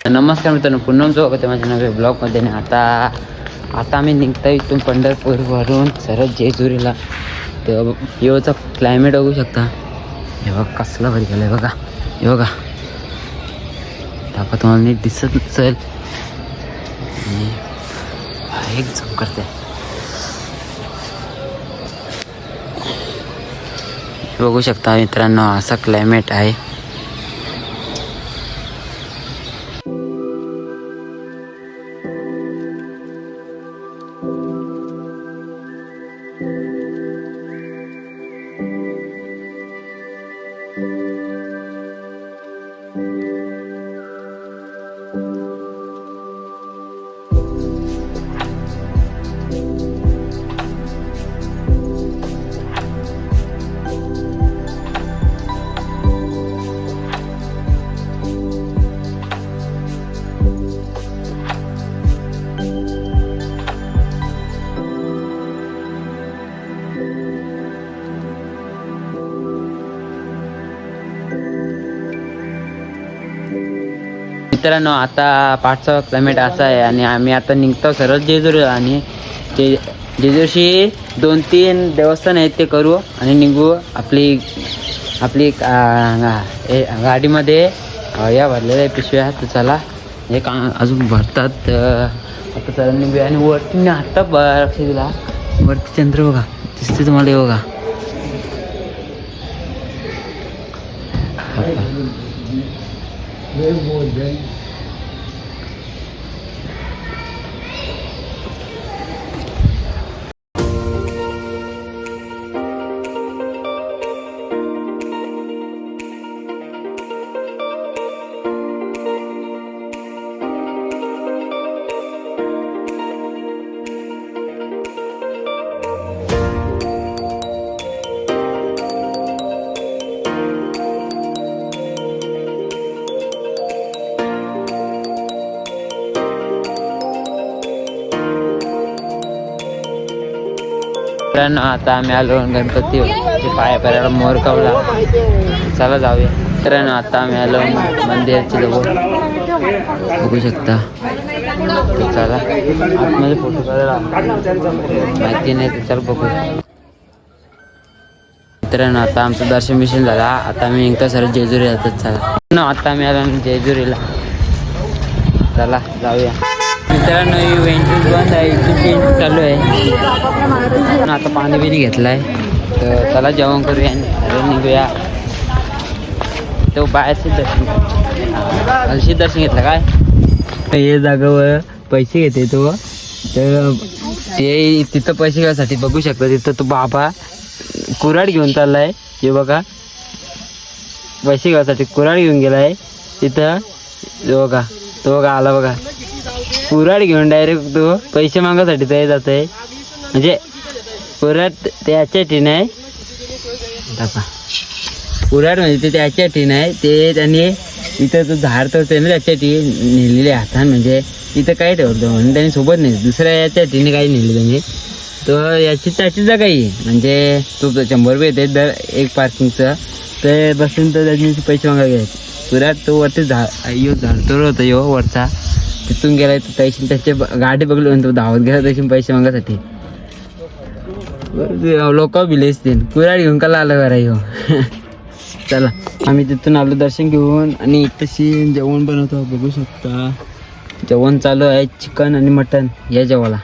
नमस्कार मित्रांनो, पुन्हा स्वागत आहे माझ्या नव्या ब्लॉगमध्ये. आता आम्ही निघतो इथून पंढरपूरवरून सरळ जेजुरीला. तर येऊचा क्लायमेट बघू शकता. हे बघा कसला भारी गेला आहे बघा. हे बघा आता तुम्हाला नीट दिसत नसेल, एक झूम करते. बघू शकता मित्रांनो, असा क्लायमेट आहे. मित्रांनो, आता पाठचा क्लायमेट असा आहे आणि आम्ही आता निघतो सरळ जेजुरी. आणि जेजुरीशी 2-3 देवस्थान आहेत ते करू आणि निघू. आपली गाडीमध्ये या भरलेल्या पिशव्या. तर चला, एक अजून भरतात. आता चला निघूया. आणि वरती आत्ता लक्ष दिला, वरती चंद्र बघा दिसते तुम्हाला. हे बघा मित्रांनो, आता आम्ही आलो गणपती पाया पडायला मोर कवला. चला जाऊया मित्रांनो. आता आम्ही आलो मंदिराच्या जवळ, बघू शकता. तर चला आतमध्ये फोटो काढायला माहिती नाही, तर चल बघू. मित्रांनो, आता आमचं दर्शन मिशन झाला. आता आम्ही निघतो सर जेजुरी जातात. चला आता आम्ही आलो जेजुरीला. चला जाऊया मित्रांनो. एंट्री बंद आहे, इथून एंट्री चालू आहे. आता पाणी बिणी घेतलं आहे. तर चला जेवण करूया आणि निघूया. तो बाहेरचे दर्शन घेतलं काय. हे जागेवर पैसे घेते तो. तर ते तिथं पैसे घ्यायसाठी बघू शकता. तिथं तो बाबा कुऱ्हाड घेऊन चाललाय. हे बघा, पैसे घ्यायसाठी कुऱ्हाड घेऊन गेलाय तिथं. तो बघा आला बघा, कुऱ्हाड घेऊन डायरेक्ट तो पैसे मागायसाठी ते जात आहे. म्हणजे कुऱ्हाड त्याच्यासाठी नाही, कुऱ्हाड म्हणजे ते त्याच्यासाठी नाही, ते त्यांनी इथं तो झाड तर त्याने त्याच्यासाठी नेलेले हातात. म्हणजे इथं काय ठेवतो म्हणून त्यांनी सोबत नाही, दुसऱ्या याच्यासाठी काही नेले त्यांनी. तर याची त्याची जागा आहे. म्हणजे तो 100 रुपये येते दर एक पार्किंगचं. तर बसून तर त्यांनी पैसे मागायला घ्यायचे. कुऱ्हाड तो वरती झाडतोड होता यो वरचा, तिथून गेलाय. तर त्याची त्याची गाडी बघली म्हणून तो धावत गेला त्याची पैसे मागायसाठी. लोक भिलेच ते कुऱ्हाड घेऊन का आलं करा यो. चला आम्ही तिथून आलो दर्शन घेऊन. आणि तशी जेवण बनवतो, बघू शकता. जेवण चालू आहे, चिकन आणि मटन या जेवायला.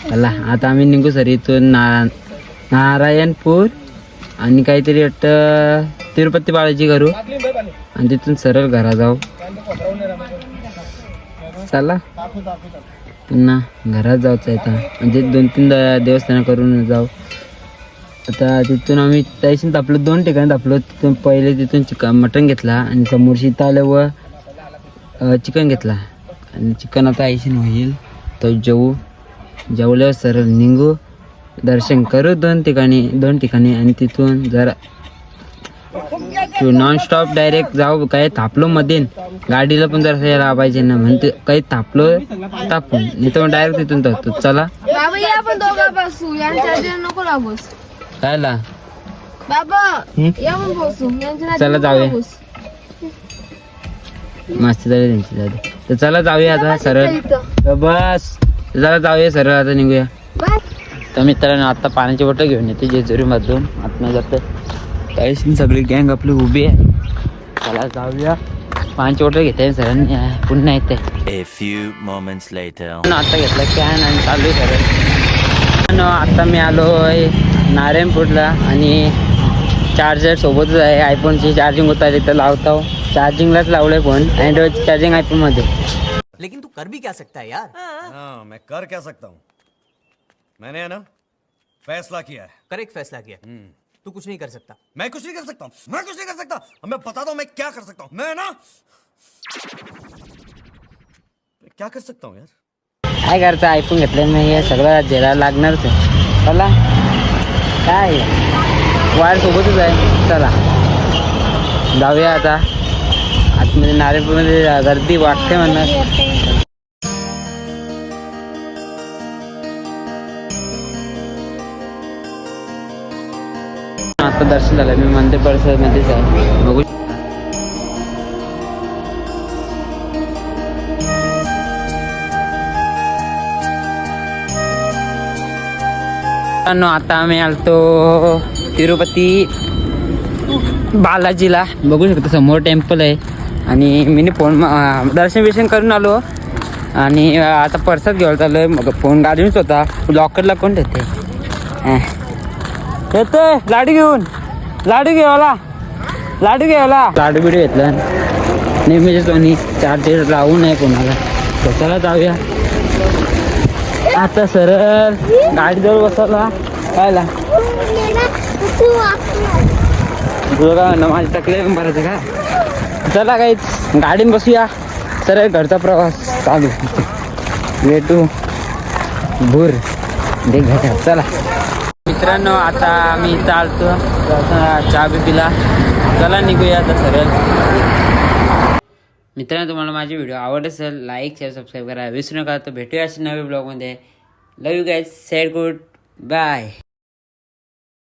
चला आता आम्ही निघू सर इथून नारायणपूर आणि काहीतरी वाटतं तिरुपती बाळाजी करू आणि तिथून सरळ घरा जाऊ. चला पुन्हा घरात जायचं आहे आता. म्हणजे 2-3 देवस्थानं करून जाऊ. आता तिथून आम्ही त्याशी तापलो, 2 ठिकाणी तापलो. तिथून पहिले तिथून मटण घेतला आणि समोरशी इथं आल्यावर चिकन घेतला. आणि चिकन आता आईशीन होईल. तर जेवल्यावर सरळ निघू, दर्शन करू 2 ठिकाणी आणि तिथून जरा नॉन स्टॉप डायरेक्ट जाऊ. काय थापलो मध्ये गाडीला पण जरा यायला पाहिजे ना, म्हणते काही थापलो तापून नाही तर डायरेक्ट तिथून जातो. चला कायला बाबा या मग बसू. चला जाऊया. मस्त झाली त्यांची झाली. तर चला जाऊया आता सरळ. बस चला जाऊया सरळ आता निघूया. तर मित्रांनो आता पाण्याची बॉटल घेऊन येते जेजुरीमधून आतमध्ये जातं. काही सगळी गँग आपली उभी आहे. चला जाऊया. पाण्याची बॉटल घेते सरांनी पुन्हा येते. आता घेतला कॅन आणि चालू आहे सरळ. आता मी आलो आहे नारायणपूरला आणि चार्जर सोबतच आहे. आयफोनची चार्जिंग होता तिथं लावतो. चार्जिंगलाच लावलंय फोन. अँड्रॉइड चार्जिंग आयफोन मध्ये. लेकिन तू कर भी क्या सकता है यार. हाँ मैं कर क्या सकता हूँ. मैंने है ना फैसला किया है. करेक्ट फैसला किया. तू कुछ नहीं कर सकता. मैं कुछ नहीं कर सकता. मैं कुछ नहीं कर सकता. अब मैं बताता हूँ मैं क्या कर सकता हूँ. मैं ना क्या कर सकता हूँ यार. काय करता आयफोन घेतलं मी हे सगळं झेला लागणारच आहे. चला काय वायर सोबतच आहे. चला जाऊया आता आतमध्ये. नारायणपूरमध्ये गर्दी वाटते म्हणणार. आता दर्शन झालं. मी मंदिर परिसरामध्येच आहे. बघू आता आम्ही आलतो तिरुपती बालाजीला. बघू शकतो समोर टेम्पल आहे. आणि मी फोन दर्शन बिर्शन करून आलो आणि आता परसात घेऊन चाललोय. मग फोन गाडीच होता. लॉकरला कोण देते येते. लाडू घेऊन लाडू घेवाला लाडू बिडू घेतला. नेहमीच कोणी चार्जर लावू नये कोणाला. तर चला जाऊया आता सरळ गाडीजवळ बसवला. कायला तुझं का म्हणणं माझी तकलीफ भरायचं का. चला काहीच गाडीत बसूया. सरळ घरचा प्रवास चालू. भेटू भूर देख घ्या. चला मित्रांनो आता मी इथं आलतो. चहा बी पिला. चला निघूया आता सरळ. मित्रांनो तुम्हाला माझी व्हिडिओ आवडत असेल लाईक शेअर सबस्क्राईब करा विसरू नका. तर भेटूया अशी नवीन ब्लॉगमध्ये. Love you guys. Said good bye.